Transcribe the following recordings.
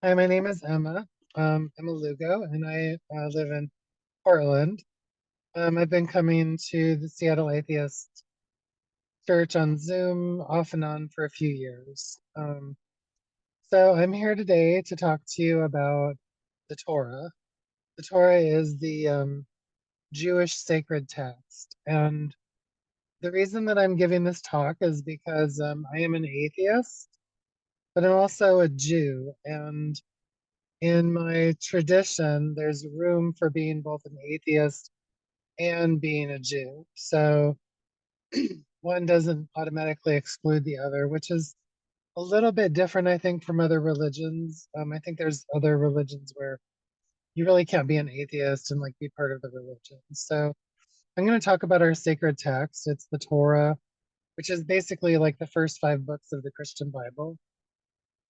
Hi, my name is Emma, Emma Lugo, and I live in Portland. I've been coming to the Seattle Atheist Church on Zoom off and on for a few years. So I'm here today to talk to you about the Torah. The Torah is the Jewish sacred text. And the reason that I'm giving this talk is because I am an atheist, but I'm also a Jew. And in my tradition, there's room for being both an atheist and being a Jew. So one doesn't automatically exclude the other, which is a little bit different, I think, from other religions. I think there's other religions where you really can't be an atheist and like be part of the religion. So I'm going to talk about our sacred text. It's the Torah, which is basically like the first five books of the Christian Bible,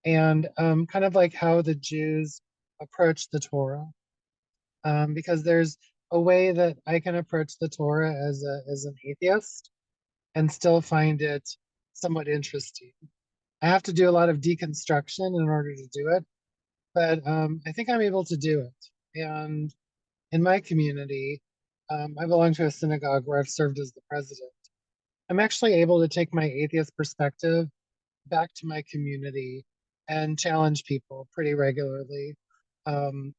and kind of like how the Jews approach the Torah. Because there's a way that I can approach the Torah as an atheist and still find it somewhat interesting. I have to do a lot of deconstruction in order to do it, but I think I'm able to do it. And in my community, I belong to a synagogue where I've served as the president. I'm actually able to take my atheist perspective back to my community and challenge people pretty regularly um,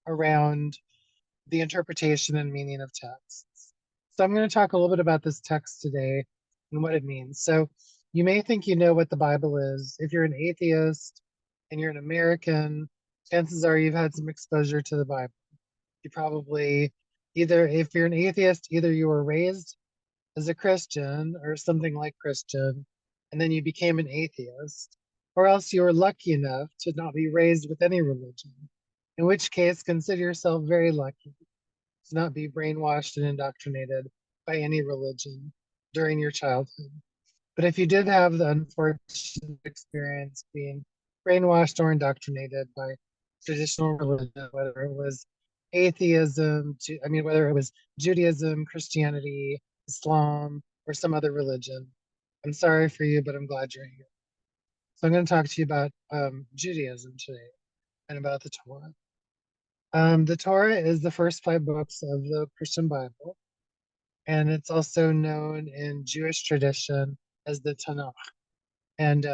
around the interpretation and meaning of texts. So I'm going to talk a little bit about this text today and what it means. So you may think you know what the Bible is. If you're an atheist and you're an American, chances are you've had some exposure to the Bible. You probably either, if you're an atheist, either you were raised as a Christian or something like Christian, and then you became an atheist, or else you were lucky enough to not be raised with any religion, in which case consider yourself very lucky to not be brainwashed and indoctrinated by any religion during your childhood. But if you did have the unfortunate experience being brainwashed or indoctrinated by traditional religion, whether it was atheism, whether it was Judaism, Christianity, Islam, or some other religion, I'm sorry for you, but I'm glad you're here. So I'm going to talk to you about Judaism today and about the Torah. The Torah is the first five books of the Christian Bible, and it's also known in Jewish tradition as the Tanakh. And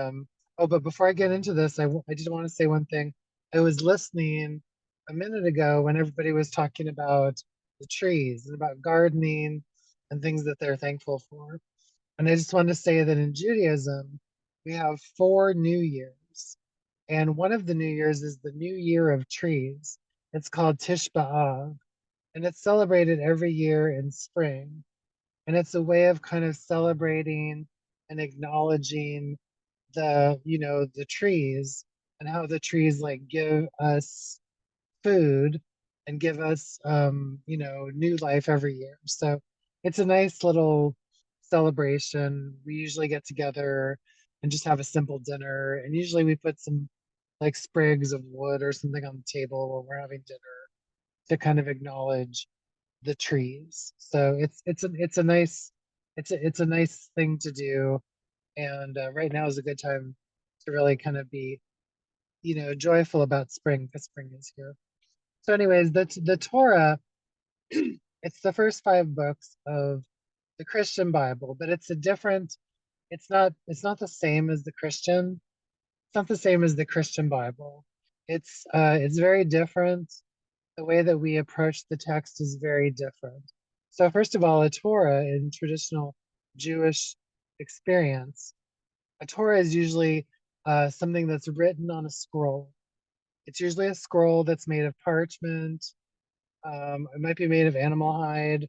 but before I get into this, I just want to say one thing. I was listening a minute ago when everybody was talking about the trees and about gardening and things that they're thankful for. And I just want to say that in Judaism, we have four New Years. And one of the New Years is the New Year of Trees. It's called Tish B'Av, and it's celebrated every year in spring. And it's a way of kind of celebrating and acknowledging the trees and how the trees like give us food and give us new life every year. So it's a nice little celebration. We usually get together and just have a simple dinner, and usually we put some like sprigs of wood or something on the table while we're having dinner to kind of acknowledge the trees. So it's a nice thing to do, and right now is a good time to really kind of be joyful about spring because spring is here. So, anyways, the Torah, it's the first five books of the Christian Bible, but it's a different. It's not the same as the Christian. It's not the same as the Christian Bible. It's very different. The way that we approach the text is very different. So, first of all, a Torah in traditional Jewish experience, a Torah is usually something that's written on a scroll. It's usually a scroll that's made of parchment. It might be made of animal hide,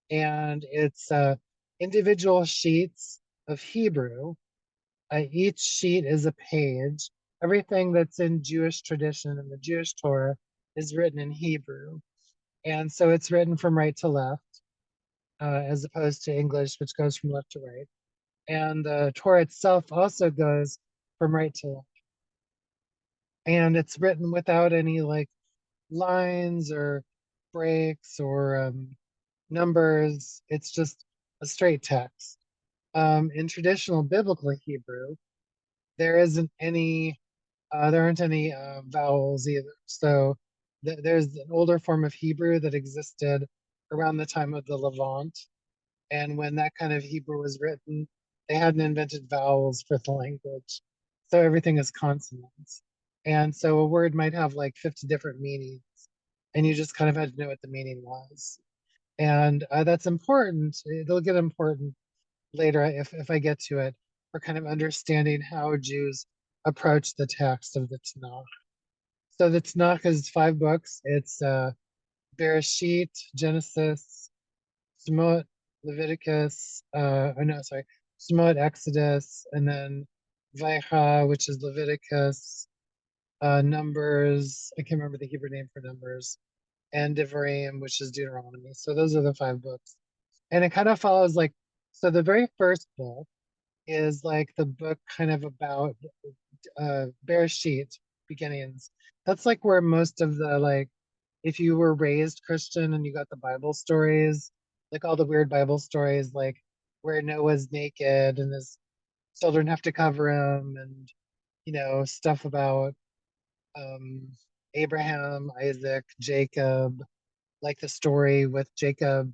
and it's individual sheets of Hebrew. Each sheet is a page. Everything that's in Jewish tradition and the Jewish Torah is written in Hebrew. And so it's written from right to left, as opposed to English, which goes from left to right. And the Torah itself also goes from right to left. And it's written without any like lines or breaks or numbers. It's just a straight text. In traditional biblical Hebrew, there isn't any. There aren't any vowels either. So there's an older form of Hebrew that existed around the time of the Levant. And when that kind of Hebrew was written, they hadn't invented vowels for the language. So everything is consonants. And so a word might have like 50 different meanings, and you just kind of had to know what the meaning was. And that's important. It'll get important later if I get to it, for kind of understanding how Jews approach the text of the Tanakh. So the Tanakh is 5 books. It's Bereshit, Genesis, Shemot, Leviticus, or no, sorry, Shemot, Exodus, and then Vaycha, which is Leviticus, Numbers, I can't remember the Hebrew name for Numbers, and Devarim, which is Deuteronomy. So those are the 5 books. And it kind of follows like, so the very first book is like the book kind of about Bereshit, beginnings. That's like where most of the like, if you were raised Christian and you got the Bible stories, like all the weird Bible stories, like where Noah's naked and his children have to cover him, and stuff about um, Abraham, Isaac, Jacob, like the story with Jacob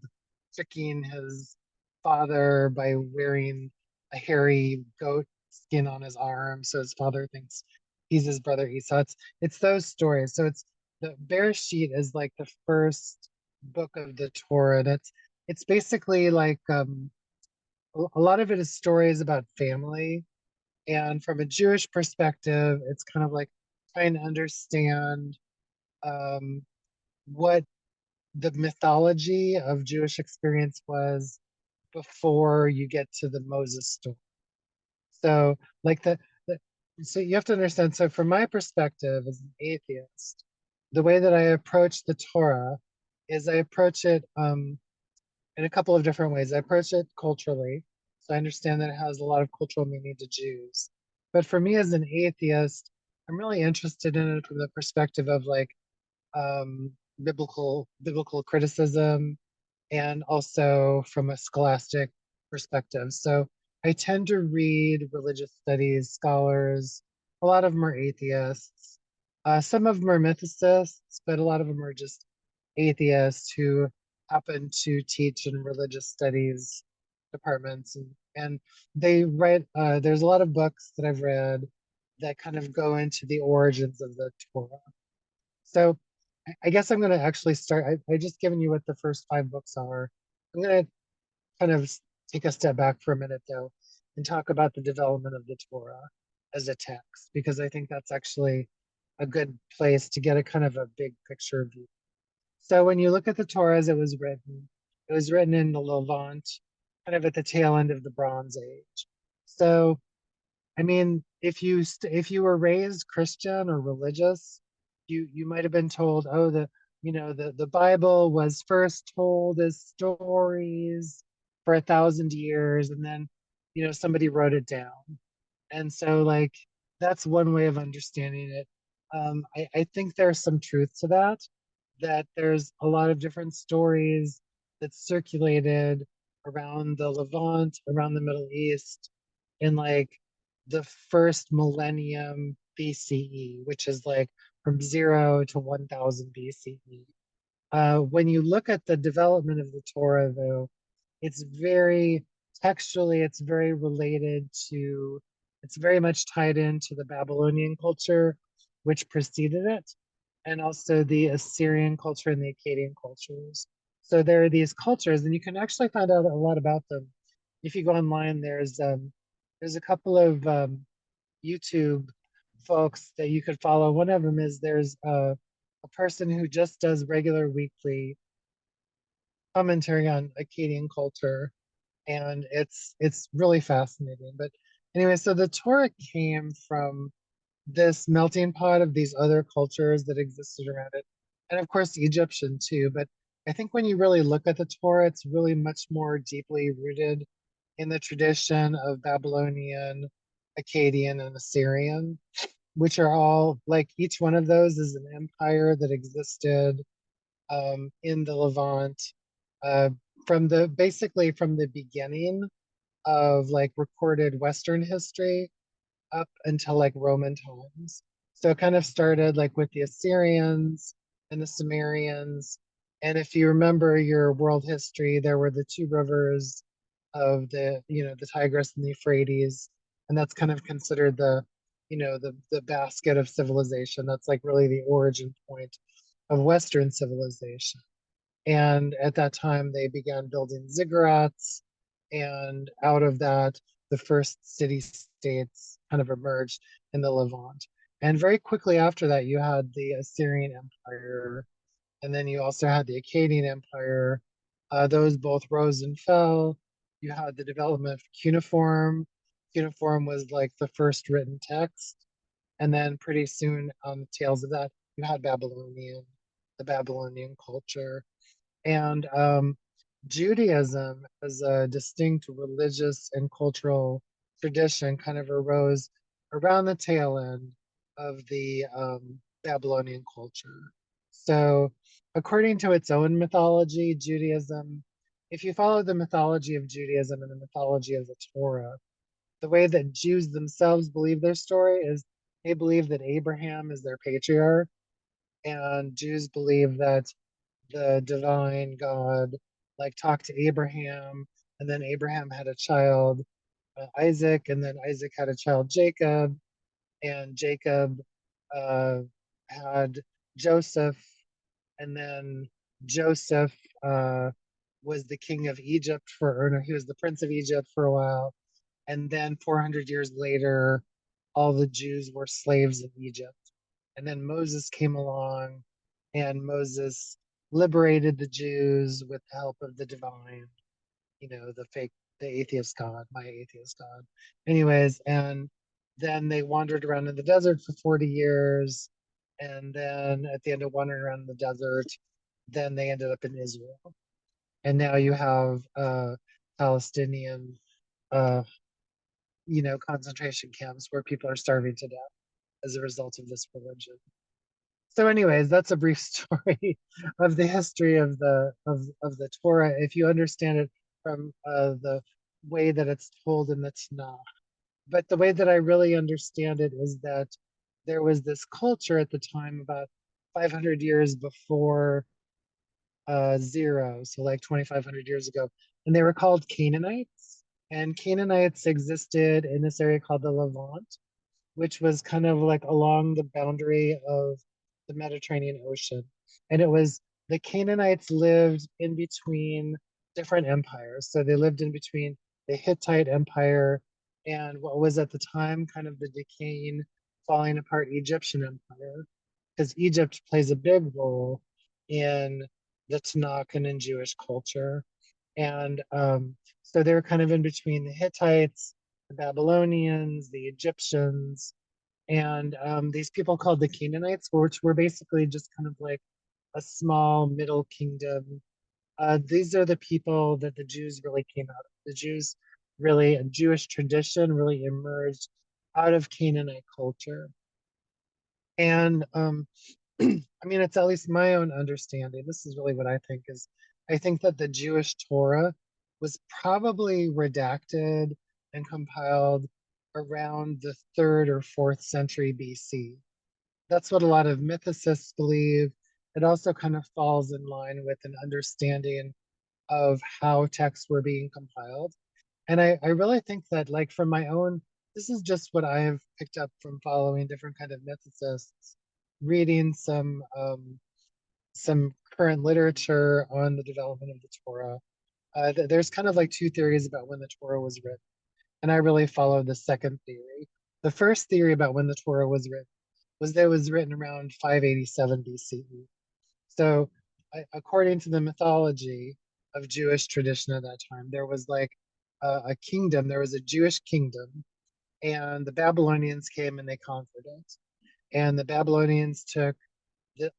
tricking his father by wearing a hairy goat skin on his arm, so his father thinks he's his brother Esau. It's those stories. So it's the Bereshit is like the first book of the Torah. It's basically like a lot of it is stories about family, and from a Jewish perspective, it's kind of like trying to understand um, what the mythology of Jewish experience was before you get to the Moses story. So, like the so you have to understand. So, from my perspective as an atheist, the way that I approach the Torah is I approach it in a couple of different ways. I approach it culturally, so I understand that it has a lot of cultural meaning to Jews. But for me as an atheist, I'm really interested in it from the perspective of like biblical criticism, and also from a scholastic perspective. So I tend to read religious studies scholars. A lot of them are atheists. Some of them are mythicists, but a lot of them are just atheists who happen to teach in religious studies departments, and they write. There's a lot of books that I've read that kind of go into the origins of the Torah. So I guess I'm going to actually start. I just given you what the first 5 books are. I'm going to kind of take a step back for a minute, though, and talk about the development of the Torah as a text, because I think that's actually a good place to get a kind of a big picture view. So when you look at the Torah as it was written in the Levant, kind of at the tail end of the Bronze Age. So I mean, if you were raised Christian or religious, you might have been told, oh, the Bible was first told as stories for 1,000 years, and then somebody wrote it down. And so like that's one way of understanding it. I think there's some truth to that, that there's a lot of different stories that circulated around the Levant, around the Middle East, in like the first millennium BCE, which is like from 0 to 1,000 BCE. When you look at the development of the Torah, though, it's very textually, it's very related to, it's very much tied into the Babylonian culture, which preceded it, and also the Assyrian culture and the Akkadian cultures. So there are these cultures, and you can actually find out a lot about them. If you go online, there's a couple of YouTube folks that you could follow. One of them is there's a person who just does regular weekly commentary on Akkadian culture, and it's really fascinating. But anyway, so the Torah came from this melting pot of these other cultures that existed around it, and of course the Egyptian too. But I think when you really look at the Torah, it's really much more deeply rooted in the tradition of Babylonian, Akkadian, and Assyrian, which are all like each one of those is an empire that existed in the Levant uh, from the basically from the beginning of like recorded Western history up until like Roman times. So it kind of started like with the Assyrians and the Sumerians. And if you remember your world history, there were the two rivers of the Tigris and the Euphrates. And that's kind of considered the basket of civilization. That's like really the origin point of Western civilization. And at that time, they began building ziggurats. And out of that, the first city states kind of emerged in the Levant. And very quickly after that, you had the Assyrian Empire. And then you also had the Akkadian Empire. Those both rose and fell. You had the development of cuneiform. Cuneiform was like the first written text. And then pretty soon on the tails of that, you had the Babylonian culture. And Judaism as a distinct religious and cultural tradition kind of arose around the tail end of the Babylonian culture. So, according to its own mythology, Judaism, if you follow the mythology of Judaism and the mythology of the Torah, the way that Jews themselves believe their story is they believe that Abraham is their patriarch, and Jews believe that the divine God like talked to Abraham, and then Abraham had a child, Isaac, and then Isaac had a child, Jacob, and Jacob uh, had Joseph, and then Joseph uh, was the king of Egypt or no, he was the prince of Egypt for a while, and then 400 years later, all the Jews were slaves in Egypt. And then Moses came along, and Moses liberated the Jews with the help of the divine, the atheist God, my atheist God. Anyways, and then they wandered around in the desert for 40 years. And then at the end of wandering around in the desert, then they ended up in Israel. And now you have Palestinian, uh, concentration camps where people are starving to death as a result of this religion. So, anyways, that's a brief story of the history of the Torah. If you understand it from the way that it's told in the Tanakh, but the way that I really understand it is that there was this culture at the time about 500 years before zero, so like 2,500 years ago, and they were called Canaanites. And Canaanites existed in this area called the Levant, which was kind of like along the boundary of the Mediterranean Ocean. And it was the Canaanites lived in between different empires. So they lived in between the Hittite Empire and what was at the time kind of the decaying, falling apart Egyptian Empire, because Egypt plays a big role in the Tanakh and in Jewish culture. And so they're kind of in between the Hittites, the Babylonians, the Egyptians, and these people called the Canaanites, which were basically just kind of like a small middle kingdom. These are the people that the Jews really came out of. The Jews really, a Jewish tradition really emerged out of Canaanite culture. And I mean, it's at least my own understanding. This is really what I think is I think that the Jewish Torah was probably redacted and compiled around the third or fourth century BC. That's what a lot of mythicists believe. It also kind of falls in line with an understanding of how texts were being compiled. And I really think that like from my own, this is just what I have picked up from following different kind of mythicists, reading some current literature on the development of the Torah. There's kind of like two theories about when the Torah was written, and I really follow the second theory. The first theory about when the Torah was written was that it was written around 587 BCE. So, according to the mythology of Jewish tradition at that time, there was like a kingdom, there was a Jewish kingdom, and the Babylonians came and they conquered it. And the Babylonians took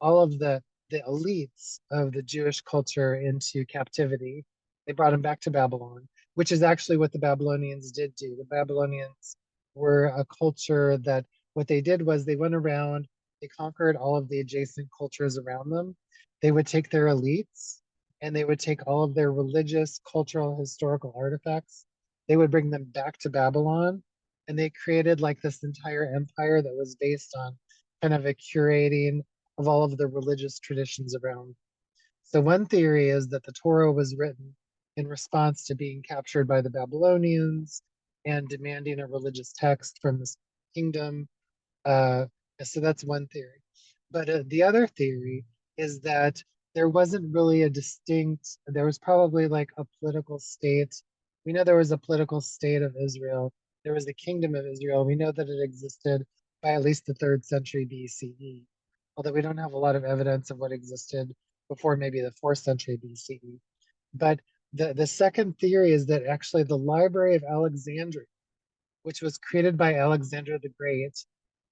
all of the elites of the Jewish culture into captivity. They brought them back to Babylon, which is actually what the Babylonians did do. The Babylonians were a culture that what they did was they went around, they conquered all of the adjacent cultures around them. They would take their elites and they would take all of their religious, cultural, historical artifacts. They would bring them back to Babylon, and they created like this entire empire that was based on kind of a curating of all of the religious traditions around. So one theory is that the Torah was written in response to being captured by the Babylonians and demanding a religious text from this kingdom. Uh, so that's one theory. But the other theory is that there wasn't really a distinct, there was probably like a political state. We know there was a political state of Israel. There was the kingdom of Israel. We know that it existed by at least the third century BCE, although we don't have a lot of evidence of what existed before maybe the fourth century BCE. But the second theory is that actually the Library of Alexandria, which was created by Alexander the Great,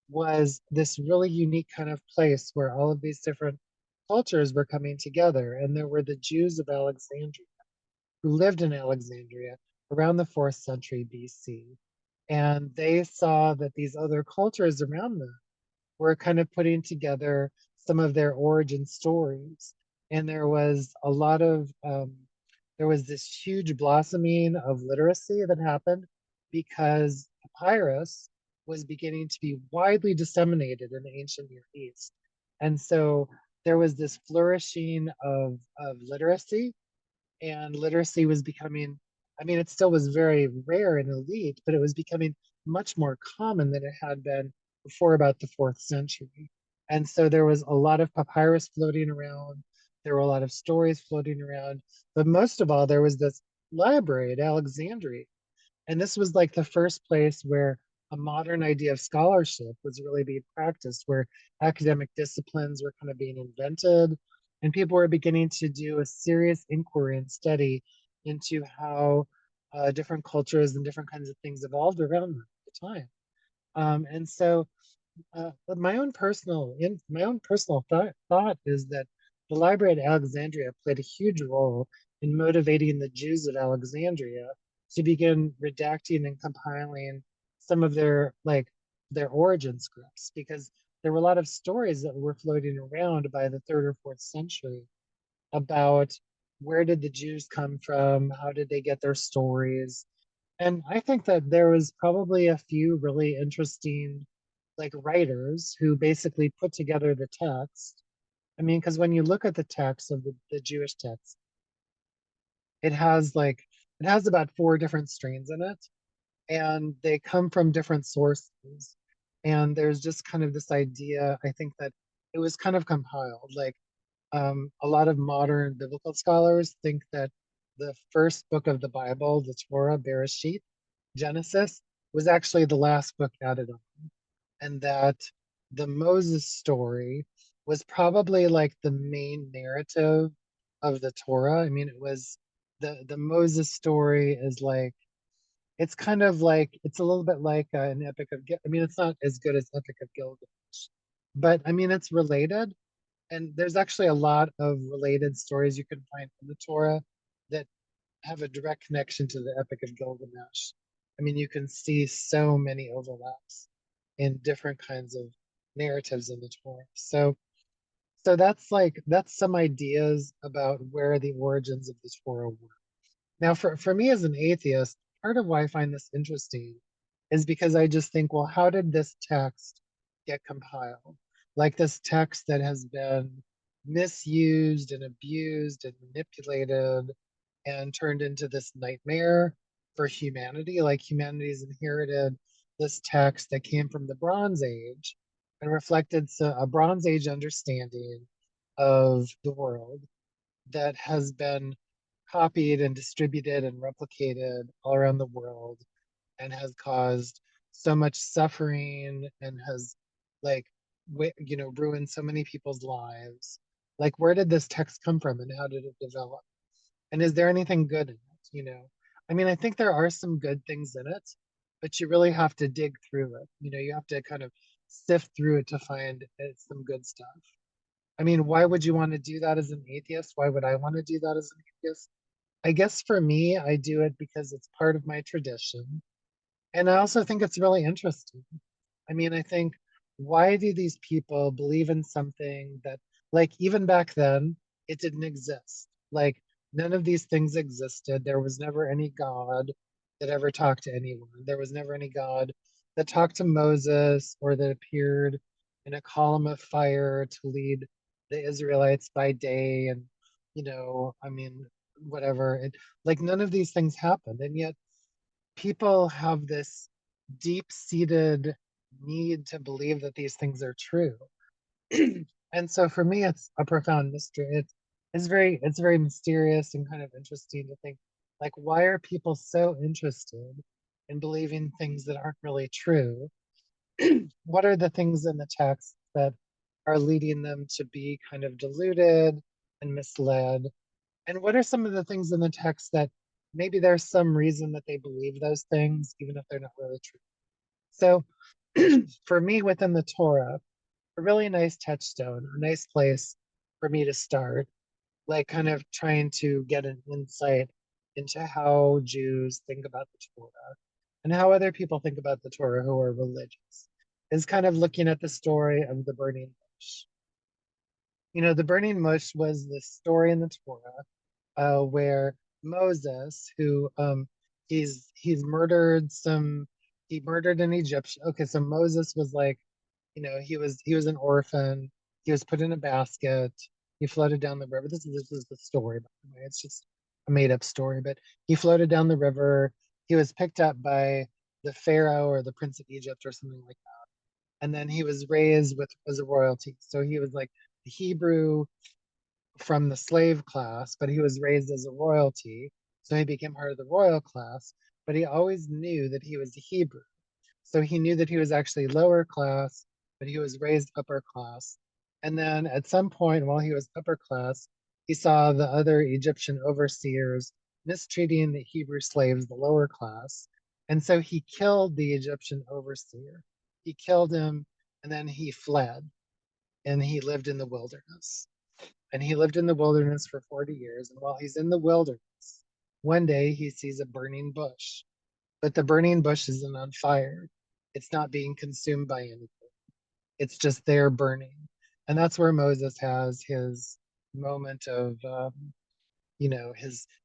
was this really unique kind of place where all of these different cultures were coming together. And there were the Jews of Alexandria who lived in Alexandria around the fourth century BC. And they saw that these other cultures around them were kind of putting together some of their origin stories. And there was this huge blossoming of literacy that happened because papyrus was beginning to be widely disseminated in the ancient Near East. And so there was this flourishing of literacy, and literacy was becoming, I mean, it still was very rare and elite, but it was becoming much more common than it had been before about the fourth century. And so there was a lot of papyrus floating around. There were a lot of stories floating around. But most of all, there was this library at Alexandria, and this was like the first place where a modern idea of scholarship was really being practiced, where academic disciplines were kind of being invented, and people were beginning to do a serious inquiry and study into how different cultures and different kinds of things evolved around them at the time. And so but my own personal thought is that the library at Alexandria played a huge role in motivating the Jews of Alexandria to begin redacting and compiling some of their origin scripts, because there were a lot of stories that were floating around by the third or fourth century about where did the Jews come from, how did they get their stories. And I think that there was probably a few really interesting like writers who basically put together the text. I mean, because when you look at the text of the Jewish text, it has like it has about four different strains in it, and they come from different sources. And there's just kind of this idea, I think, that it was kind of compiled. Like a lot of modern biblical scholars think that the first book of the Bible, the Torah, Bereshit, Genesis, was actually the last book added on, and that the Moses story was probably like the main narrative of the Torah. I mean, it was the Moses story is like it's kind of like it's a little bit like an Epic of I mean, it's not as good as Epic of Gilgamesh, but I mean, it's related. And there's actually a lot of related stories you can find in the Torah that have a direct connection to the Epic of Gilgamesh. I mean, you can see so many overlaps in different kinds of narratives in the Torah. So that's some ideas about where the origins of the Torah were. Now, for me as an atheist, part of why I find this interesting is because I just think, well, how did this text get compiled? Like this text that has been misused and abused and manipulated and turned into this nightmare for humanity. Like humanity's inherited this text that came from the Bronze Age and reflected a Bronze Age understanding of the world that has been copied and distributed and replicated all around the world, and has caused so much suffering and has like ruined so many people's lives. Like, where did this text come from and how did it develop, and is there anything good in it? I mean, I think there are some good things in it, but you really have to dig through it. You have to kind of sift through it to find some good stuff. I mean, why would you want to do that as an atheist? Why would I want to do that as an atheist? I guess for me, I do it because it's part of my tradition. And I also think it's really interesting. I mean, I think, why do these people believe in something that, like, even back then, it didn't exist? Like, none of these things existed. There was never any God that ever talked to anyone. There was never any God that talked to Moses or that appeared in a column of fire to lead the Israelites by day, and I mean, whatever. Like none of these things happened, and yet people have this deep-seated need to believe that these things are true. And so for me, it's a profound mystery. It's very mysterious and kind of interesting to think, like, why are people so interested in believing things that aren't really true? What are the things in the text that are leading them to be kind of deluded and misled? And what are some of the things in the text that maybe there's some reason that they believe those things, even if they're not really true? So for me, within the Torah, a really nice touchstone, a nice place for me to start, like kind of trying to get an insight into how Jews think about the Torah and how other people think about the Torah who are religious, is kind of looking at the story of the burning bush. The burning bush was this story in the Torah where Moses, who he's murdered some, he murdered an Egyptian. Okay, so Moses was like, he was an orphan. He was put in a basket. He floated down the river. This is the story, by the way. It's just a made up story, but he floated down the river. He was picked up by the Pharaoh or the Prince of Egypt or something like that. And then he was raised with as a royalty. So he was like the Hebrew from the slave class, but he was raised as a royalty. So he became part of the royal class, but he always knew that he was a Hebrew. So he knew that he was actually lower class, but he was raised upper class. And then at some point while he was upper class, he saw the other Egyptian overseers mistreating the Hebrew slaves, the lower class. And so he killed the Egyptian overseer. He killed him, and then he fled and he lived in the wilderness. And he lived in the wilderness for 40 years. And while he's in the wilderness, one day he sees a burning bush, but the burning bush isn't on fire. It's not being consumed by anything. It's just there burning. And that's where Moses has his moment of,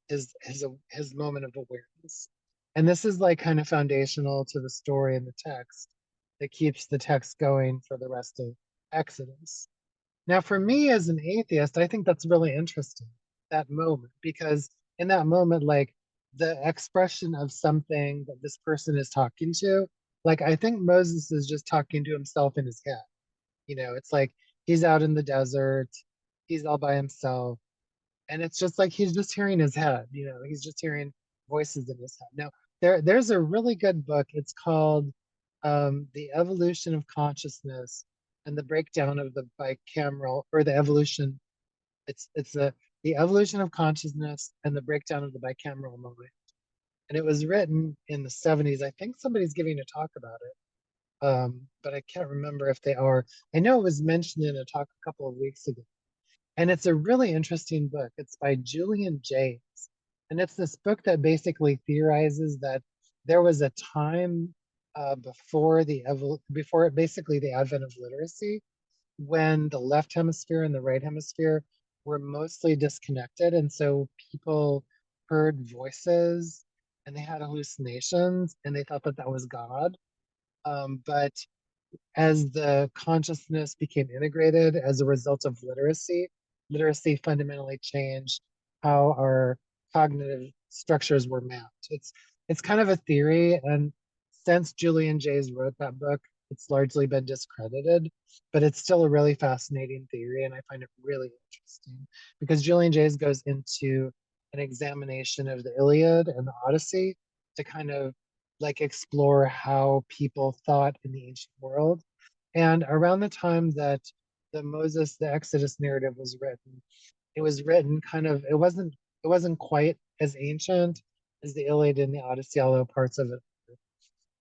his moment of awareness. And this is like kind of foundational to the story in the text that keeps the text going for the rest of Exodus. Now, for me as an atheist, I think that's really interesting, that moment, because in that moment, like the expression of something that this person is talking to, like I think Moses is just talking to himself in his head. It's like he's out in the desert, he's all by himself, and it's just like he's just hearing his head, he's just hearing voices in his head. Now, there's a really good book. It's called The Evolution of Consciousness and the Breakdown of the Bicameral, or the evolution. It's the evolution of consciousness and the breakdown of the bicameral mind. And it was written in the 70s. I think somebody's giving a talk about it, but I can't remember if they are. I know it was mentioned in a talk a couple of weeks ago. And it's a really interesting book. It's by Julian Jayes. And it's this book that basically theorizes that there was a time before basically the advent of literacy, when the left hemisphere and the right hemisphere were mostly disconnected. And so people heard voices and they had hallucinations and they thought that that was God. But as the consciousness became integrated as a result of literacy fundamentally changed how our cognitive structures were mapped. It's kind of a theory, and since Julian Jayes wrote that book, it's largely been discredited, but it's still a really fascinating theory, and I find it really interesting because Julian Jayes goes into an examination of the Iliad and the Odyssey to kind of like explore how people thought in the ancient world. And around the time that the Exodus narrative was written, it was written kind of, it wasn't quite as ancient as the Iliad and the Odyssey, although parts of it.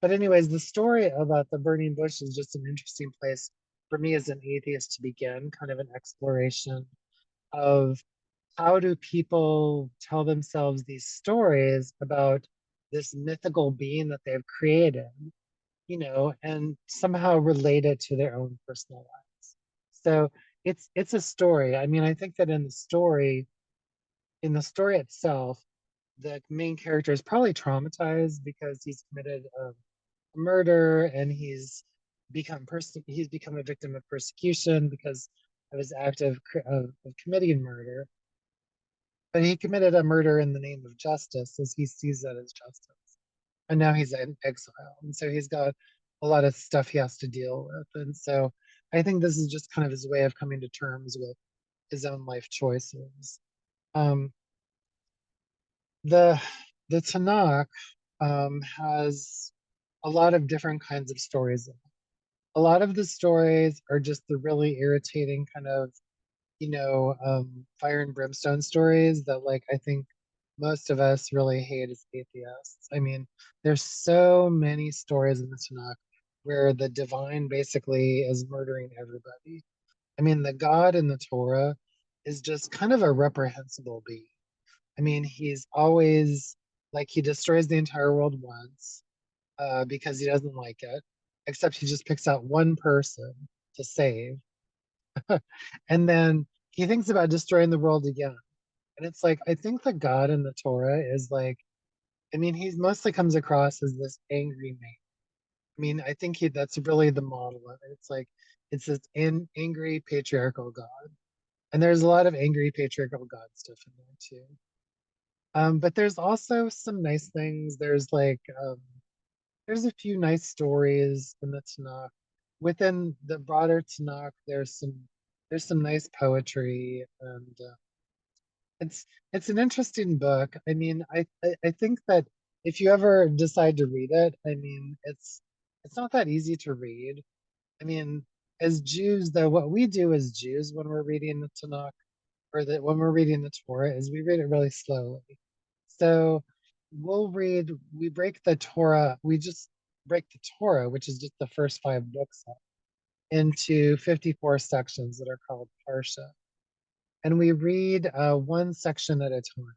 But anyways, the story about the burning bush is just an interesting place for me as an atheist to begin, kind of an exploration of how do people tell themselves these stories about this mythical being that they've created, and somehow relate it to their own personal lives. So it's a story. I mean, I think that in the story itself, the main character is probably traumatized because he's committed a murder and he's he's become a victim of persecution because of his act of committing murder. But he committed a murder in the name of justice, as he sees that as justice. And now he's in exile, and so he's got a lot of stuff he has to deal with. And so I think this is just kind of his way of coming to terms with his own life choices. Um, the the Tanakh has a lot of different kinds of stories in it. A lot of the stories are just the really irritating kind of, fire and brimstone stories that, like, I think most of us really hate as atheists. I mean, there's so many stories in the Tanakh where the divine basically is murdering everybody. I mean, the God in the Torah is just kind of a reprehensible being. I mean, he's always like he destroys the entire world once because he doesn't like it, except he just picks out one person to save. And then he thinks about destroying the world again. And it's like, I think the God in the Torah is like, I mean, he mostly comes across as this angry man. I mean, I think that's really the model of it. It's like, it's this angry patriarchal God. And there's a lot of angry patriarchal God stuff in there too. But there's also some nice things. There's a few nice stories in the Tanakh. Within the broader Tanakh, there's some nice poetry, and it's an interesting book. I mean, I think that if you ever decide to read it, I mean, it's not that easy to read. I mean, as Jews, though, what we do as Jews when we're reading the Tanakh or that when we're reading the Torah is we read it really slowly. So we break the Torah, we just break the Torah, which is just the first 5 books, into 54 sections that are called Parsha. And we read one section at a time.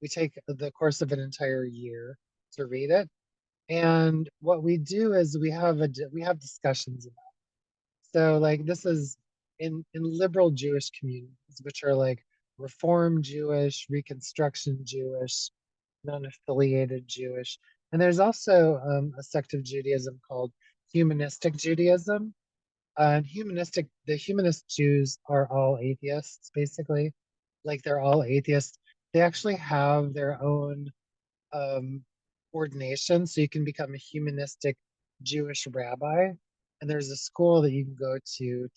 We take the course of an entire year to read it. And what we do is we have discussions about it. So like this is in liberal Jewish communities, which are like Reform Jewish, Reconstruction Jewish, non-affiliated Jewish. And there's also a sect of Judaism called Humanistic Judaism. The humanist Jews are all atheists, basically. Like they're all atheists. They actually have their own um, ordination, so you can become a humanistic Jewish rabbi. And there's a school that you can go to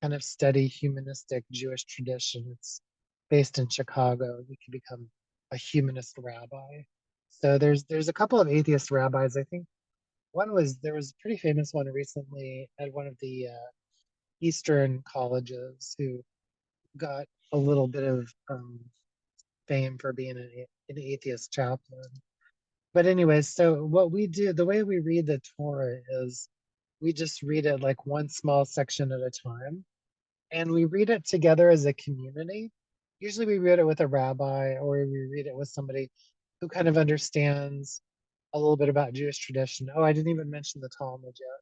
kind of study humanistic Jewish tradition. It's based in Chicago. You can become a humanist rabbi. So there's a couple of atheist rabbis. I think there was a pretty famous one recently at one of the Eastern colleges who got a little bit of fame for being an atheist chaplain. But anyways, so what we do, the way we read the Torah is we just read it like one small section at a time, and we read it together as a community. Usually we read it with a rabbi or we read it with somebody who kind of understands a little bit about Jewish tradition. Oh, I didn't even mention the Talmud yet.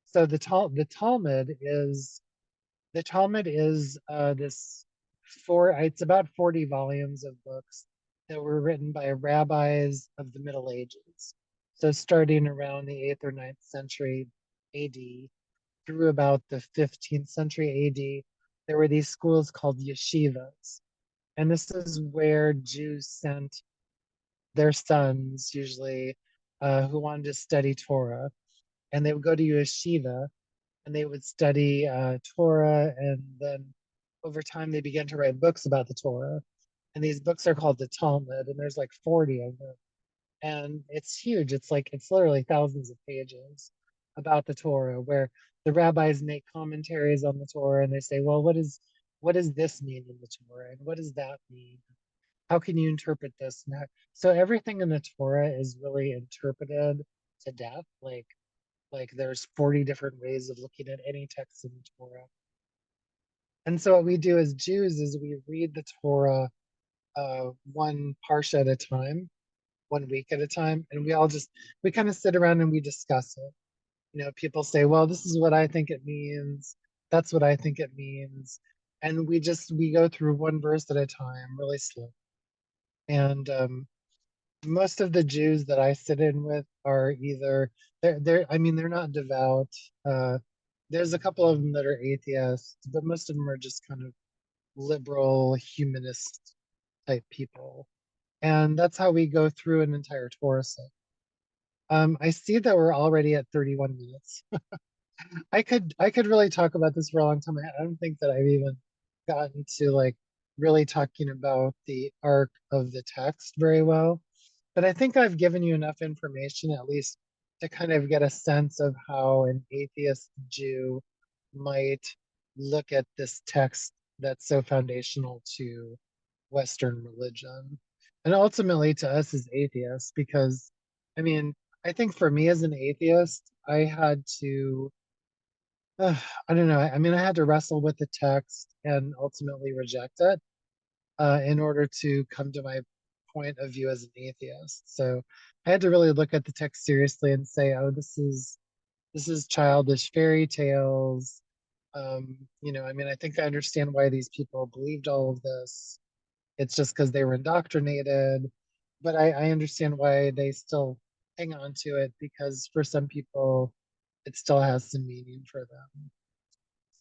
So the Talmud is this it's about 40 volumes of books that were written by rabbis of the Middle Ages. So starting around the 8th or 9th century AD through about the 15th century AD, there were these schools called yeshivas. And this is where Jews sent their sons, usually, who wanted to study Torah. And they would go to yeshiva and they would study Torah, and then over time they began to write books about the Torah. And these books are called the Talmud, and there's like 40 of them. And it's huge. It's literally thousands of pages about the Torah, where the rabbis make commentaries on the Torah and they say, well, what does this mean in the Torah? And what does that mean? How can you interpret this? So everything in the Torah is really interpreted to death. Like there's 40 different ways of looking at any text in the Torah. And so what we do as Jews is we read the Torah one parsha at a time, one week at a time, and we kind of sit around and we discuss it. People say, well, this is what I think it means. That's what I think it means. And we go through one verse at a time, really slow. And most of the Jews that I sit in with are either I mean they're not devout. Uh, there's a couple of them that are atheists, but most of them are just kind of liberal humanist type people. And that's how we go through an entire Torah set. I see that we're already at 31 minutes. I could really talk about this for a long time. I don't think that I've even gotten to like really talking about the arc of the text very well. But I think I've given you enough information at least to kind of get a sense of how an atheist Jew might look at this text that's so foundational to Western religion. And ultimately to us as atheists, because I mean, I think for me as an atheist, I had to I don't know. I mean, I had to wrestle with the text and ultimately reject it in order to come to my point of view as an atheist. So I had to really look at the text seriously and say, "Oh, this is childish fairy tales." I mean, I think I understand why these people believed all of this. It's just because they were indoctrinated, but I understand why they still hang on to it because for some people, it still has some meaning for them.